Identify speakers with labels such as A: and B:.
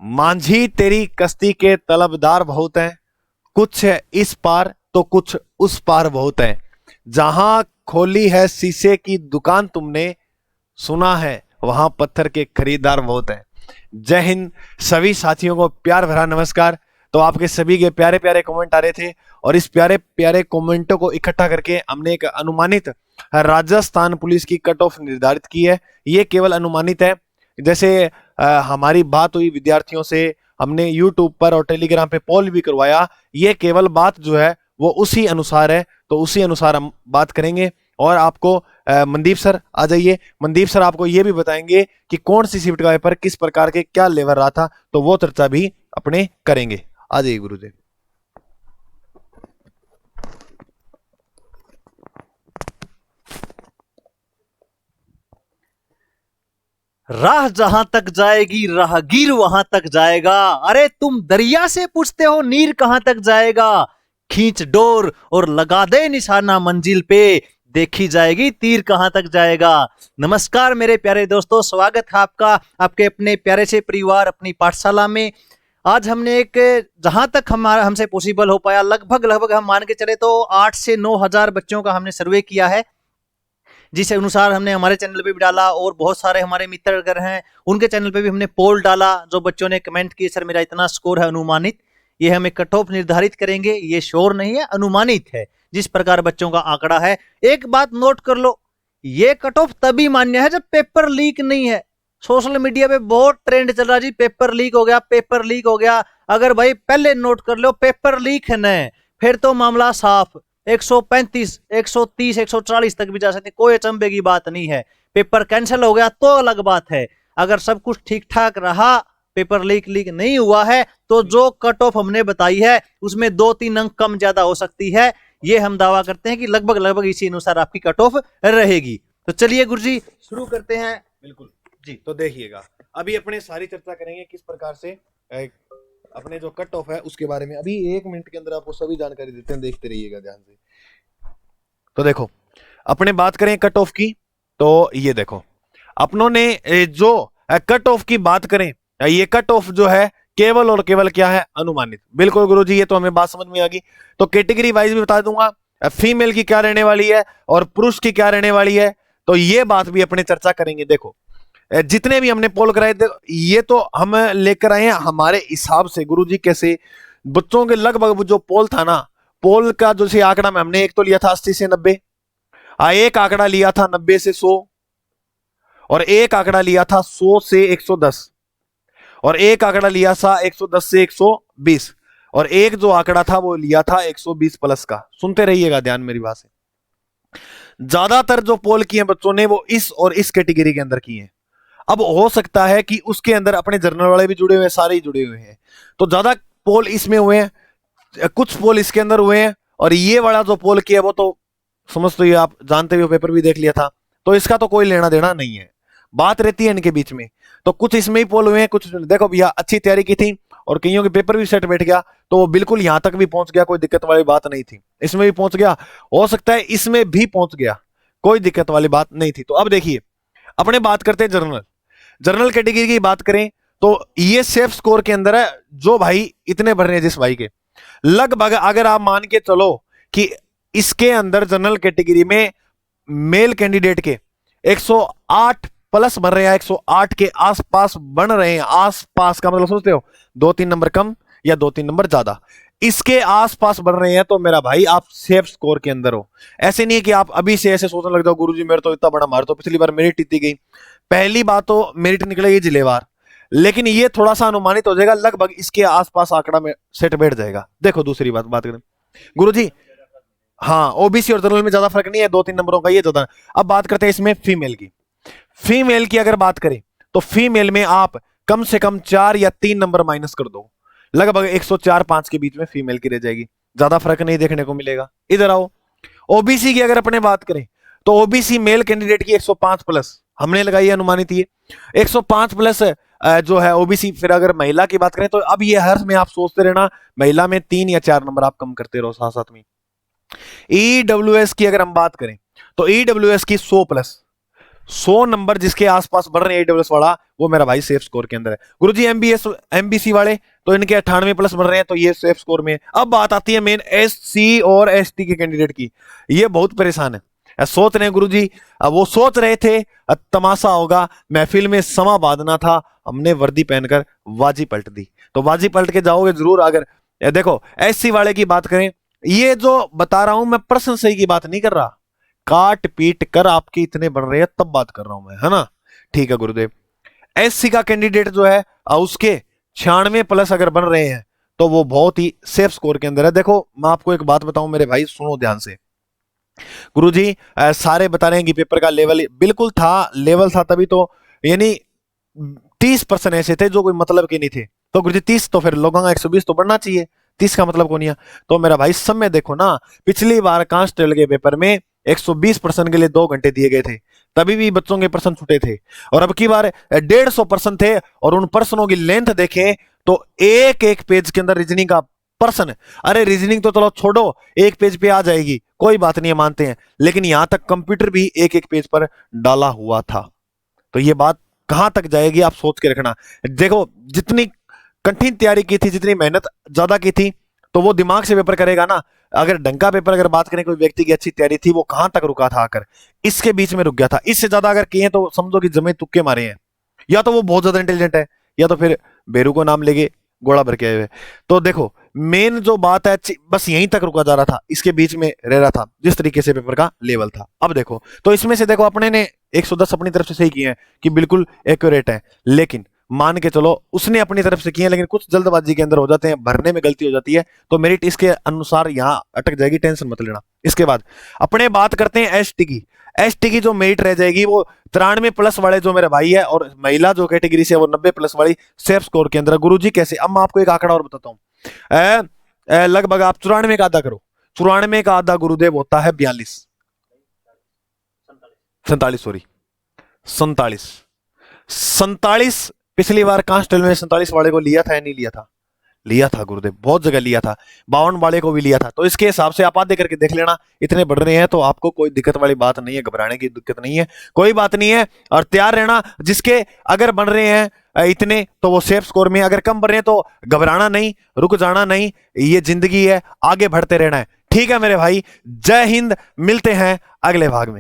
A: मांझी तेरी कश्ती के तलबदार बहुत हैं, कुछ है इस पार तो कुछ उस पार बहुत है। जहां खोली है शीशे की दुकान तुमने, सुना है वहां पत्थर के खरीदार बहुत हैं। जय हिंद। सभी साथियों को प्यार भरा नमस्कार। तो आपके सभी के प्यारे प्यारे कमेंट आ रहे थे और इस प्यारे प्यारे कमेंटों को इकट्ठा करके हमने एक अनुमानित राजस्थान पुलिस की कट ऑफ निर्धारित की है। ये केवल अनुमानित है। जैसे हमारी बात हुई विद्यार्थियों से, हमने यूट्यूब पर और टेलीग्राम पे पोल भी करवाया। ये केवल बात जो है वो उसी अनुसार है, तो उसी अनुसार हम बात करेंगे। और आपको मनदीप सर आ जाइए। मनदीप सर आपको ये भी बताएंगे कि कौन सी शिफ्ट का पेपर किस प्रकार के क्या लेवल रहा था, तो वो चर्चा भी अपने करेंगे। आ जाइए गुरुदेव।
B: राह जहां तक जाएगी राहगीर वहां तक जाएगा। अरे तुम दरिया से पूछते हो नीर कहां तक जाएगा। खींच डोर और लगा दे निशाना मंजिल पे, देखी जाएगी तीर कहां तक जाएगा। नमस्कार मेरे प्यारे दोस्तों, स्वागत है आपका आपके अपने प्यारे से परिवार अपनी पाठशाला में। आज हमने एक जहां तक हमसे पॉसिबल हो पाया लगभग हम मान के चले तो 8 से 9 हजार बच्चों का हमने सर्वे किया है, जिस अनुसार हमने हमारे चैनल पे भी डाला और बहुत सारे हमारे मित्र अगर हैं उनके चैनल पे भी हमने पोल डाला। जो बच्चों ने कमेंट किए सर मेरा इतना स्कोर है अनुमानित, ये हमें कट ऑफ निर्धारित करेंगे, ये श्योर नहीं है, अनुमानित है जिस प्रकार बच्चों का आंकड़ा है। एक बात नोट कर लो, ये कट ऑफ तभी मान्य है जब पेपर लीक नहीं है। सोशल मीडिया पे बहुत ट्रेंड चल रहा जी, पेपर लीक हो गया, पेपर लीक हो गया। अगर भाई पहले नोट कर लो पेपर लीक है न, फिर तो मामला साफ। 135, 130, 140 तक भी जा सकते, कोई अचंभे की बात नहीं है। पेपर कैंसिल हो गया तो अलग बात है। अगर सब कुछ ठीक ठाक रहा, पेपर लीक नहीं हुआ है, तो जो कट ऑफ हमने बताई है उसमें 2-3 अंक कम ज्यादा हो सकती है। ये हम दावा करते हैं कि लगभग इसी अनुसार आपकी कट ऑफ रहेगी। तो चलिए गुरुजी शुरू करते हैं।
A: बिल्कुल जी। तो देखिएगा, अभी अपने सारी चर्चा करेंगे किस प्रकार से अपने जो कट ऑफ है उसके बारे में। अभी 1 मिनट के अंदर आपको सभी जानकारी देते हैं, देखते रहिएगा ध्यान से। तो देखो, अपने बात करें कट ऑफ की, तो ये देखो अपनों ने जो कट ऑफ की बात करें, ये कट ऑफ जो है केवल और केवल क्या है, अनुमानित। बिल्कुल गुरुजी, ये तो हमें बात समझ में आ गई। तो कैटेगरी वाइज भी बता दूंगा, फीमेल की क्या रहने वाली है और पुरुष की क्या रहने वाली है, तो ये बात भी अपने चर्चा करेंगे। देखो जितने भी हमने पोल कराए थे ये तो हम लेकर आए हैं हमारे हिसाब से गुरुजी। कैसे बच्चों के लगभग जो पोल था ना, पोल का जो सी आंकड़ा में हमने एक तो लिया था 80 से 90, एक आंकड़ा लिया था 90 से 100, और एक आंकड़ा लिया था 100 से 110, और एक आंकड़ा लिया था 110 से 120, और एक जो आंकड़ा था वो लिया था 120 प्लस का। सुनते रहिएगा ध्यान मेरी बात से। ज्यादातर जो पोल किए बच्चों ने वो इस और इस कैटेगरी के अंदर किए हैं। अब हो सकता है कि उसके अंदर अपने जर्नल वाले भी जुड़े हुए हैं, सारे ही जुड़े हुए हैं, तो ज्यादा पोल इसमें हुए हैं, कुछ पोल इसके अंदर हुए हैं, और ये वाला जो पोल किया वो तो समझ तो ये आप जानते हुए पेपर भी देख लिया था, तो इसका तो कोई लेना देना नहीं है, बात रहती है इनके बीच में। तो कुछ इसमें ही पोल हुए हैं, कुछ देखो भैया अच्छी तैयारी की थी और कईयों के पेपर भी सेट बैठ गया, तो वो बिल्कुल यहां तक भी पहुंच गया, कोई दिक्कत वाली बात नहीं थी। इसमें भी पहुंच गया, हो सकता है इसमें भी पहुंच गया, कोई दिक्कत वाली बात नहीं थी। तो अब देखिए अपने बात करते हैं जनरल कैटेगरी की बात करें तो ये सेफ स्कोर के अंदर है। जो भाई इतने भर रहे हैं जिस भाई के लगभग, अगर आप मान के चलो कि इसके अंदर जनरल कैटेगरी में मेल कैंडिडेट के 108 प्लस बन रहे हैं, 108 के आसपास बन रहे हैं। आसपास का मतलब सोचते हो 2-3 नंबर कम या 2-3 नंबर ज्यादा, इसके आसपास बन रहे हैं, तो मेरा भाई आप सेफ स्कोर के अंदर हो। ऐसे नहीं है कि आप अभी से ऐसे सोचने लग जाओ गुरुजी मेरे तो इतना बड़ा मार, तो पिछली बार मेरिट इतनी गई। पहली बात तो मेरिट निकलेगी जिलेवार, लेकिन ये थोड़ा सा अनुमानित हो जाएगा, लगभग इसके आसपास आंकड़ा में सेट बैठ जाएगा। देखो दूसरी बात करें गुरुजी, हाँ ओबीसी और जनरल में ज्यादा फर्क नहीं है, 2-3 नंबरों का ये ज्यादा। अब बात करते हैं इसमें फीमेल की अगर बात करें तो फीमेल में आप कम से कम 4 या 3 नंबर माइनस कर दो, लगभग 104-5 के बीच में फीमेल की रह जाएगी, ज्यादा फर्क नहीं देखने को मिलेगा। इधर आओ, ओबीसी की अगर अपने बात करें तो ओबीसी मेल कैंडिडेट की 105 प्लस हमने लगाई है, अनुमानित ये 105 प्लस जो है ओबीसी। फिर अगर महिला की बात करें तो अब ये हर में आप सोचते रहना, महिला में 3 या 4 नंबर आप कम करते रहो साथ साथ में। ईडब्ल्यूएस की अगर हम बात करें तो ईडब्ल्यूएस की 100 प्लस 100 नंबर जिसके आसपास बढ़ रहे हैं AWS वाला, वो मेरा भाई सेफ स्कोर के अंदर है। गुरुजी MBC वाले तो इनके 98 प्लस बढ़ रहे हैं, तो ये सेफ स्कोर में है। अब बात आती है मेन SC और ST के कैंडिडेट की। ये बहुत परेशान है, सोच रहे हैं गुरुजी, वो सोच रहे थे तमाशा होगा, महफिल में समा बांधना था, हमने वर्दी पहनकर बाजी पलट दी। तो बाजी पलट के जाओगे जरूर। अगर देखो SC वाले की बात करें, ये जो बता रहा हूं मैं प्रश्न सही की बात नहीं कर रहा, काट पीट कर आपके इतने बन रहे हैं तब बात कर रहा हूं मैं, है ना। ठीक है गुरुदेव। SC का कैंडिडेट जो है उसके 96 प्लस अगर बन रहे हैं तो वो बहुत ही सेफ स्कोर के अंदर है। देखो मैं आपको एक बात बताऊं मेरे भाई, सुनो ध्यान से। गुरुजी सारे बता रहे हैं कि पेपर का लेवल बिल्कुल था, लेवल था तभी तो, यानी 30% ऐसे थे जो कोई मतलब के नहीं थे। तो गुरुजी 30 तो फिर लोगों का 120 तो बढ़ना चाहिए, 30 का मतलब कौन है। तो मेरा भाई समय देखो ना, पिछली बार कांस्टेबल के पेपर में 120% के लिए 2 घंटे दिए गए थे, तभी भी बच्चों के प्रश्न छूटे थे। और अब की बार 150% थे, और उन प्रश्नों की लेंथ देखें तो एक एक पेज के अंदर रीजनिंग का प्रश्न। अरे रीजनिंग तो चलो छोड़ो, एक पेज पे आ जाएगी, कोई बात नहीं है, मानते हैं, लेकिन यहां तक कंप्यूटर भी एक एक पेज पर डाला हुआ था। तो ये बात कहां तक जाएगी आप सोच के रखना। देखो जितनी कठिन तैयारी की थी, जितनी मेहनत ज्यादा की थी, तो वो दिमाग से पेपर करेगा ना। अगर ढंग पेपर अगर बात करें, कोई व्यक्ति की अच्छी तैयारी थी, वो कहां तक रुका था, आकर इसके बीच में रुक गया था। इससे ज्यादा अगर किए तो समझो कि जमे तुक्के मारे हैं, या तो वो बहुत ज्यादा इंटेलिजेंट है, या तो फिर बेरू को नाम लेके गोला भर के आए हुए। तो देखो मेन जो बात है, बस यहीं तक रुका जा रहा था, इसके बीच में रह रहा था, जिस तरीके से पेपर का लेवल था। अब देखो तो इसमें से देखो अपने ने 110 अपनी तरफ से सही किए हैं कि बिल्कुल एक्यूरेट है, लेकिन मान के चलो उसने अपनी तरफ से किए, लेकिन कुछ जल्दबाजी के अंदर हो जाते हैं, भरने में गलती हो जाती है, तो मेरिट इसके अनुसार यहां अटक जाएगी, टेंशन मत लेना। इसके बाद अपने बात करते हैं ST की। ST की जो मेरिट रह जाएगी वो 93 प्लस वाले जो मेरे भाई है, और महिला जो कैटेगरी से वो 90 प्लस वाली सेफ स्कोर के अंदर। गुरुजी कैसे, अब मैं आपको एक आंकड़ा और बताता हूं। लगभग आप 94 का आधा करो, 94 का आधा गुरुदेव होता है 42, 47 सॉरी 47 पिछली बार कांस्टेबल में 47 वाले को लिया था या नहीं लिया था? लिया था गुरुदेव, बहुत जगह लिया था, 52 वाले को भी लिया था। तो इसके हिसाब से आप आधे करके देख लेना, इतने बढ़ रहे हैं तो आपको कोई दिक्कत वाली बात नहीं है, घबराने की दिक्कत नहीं है, कोई बात नहीं है। और तैयार रहना, जिसके अगर बन रहे हैं इतने तो वो सेफ स्कोर में, अगर कम बन रहे हैं तो घबराना नहीं, रुक जाना नहीं, ये जिंदगी है, आगे बढ़ते रहना है। ठीक है मेरे भाई, जय हिंद, मिलते हैं अगले भाग में।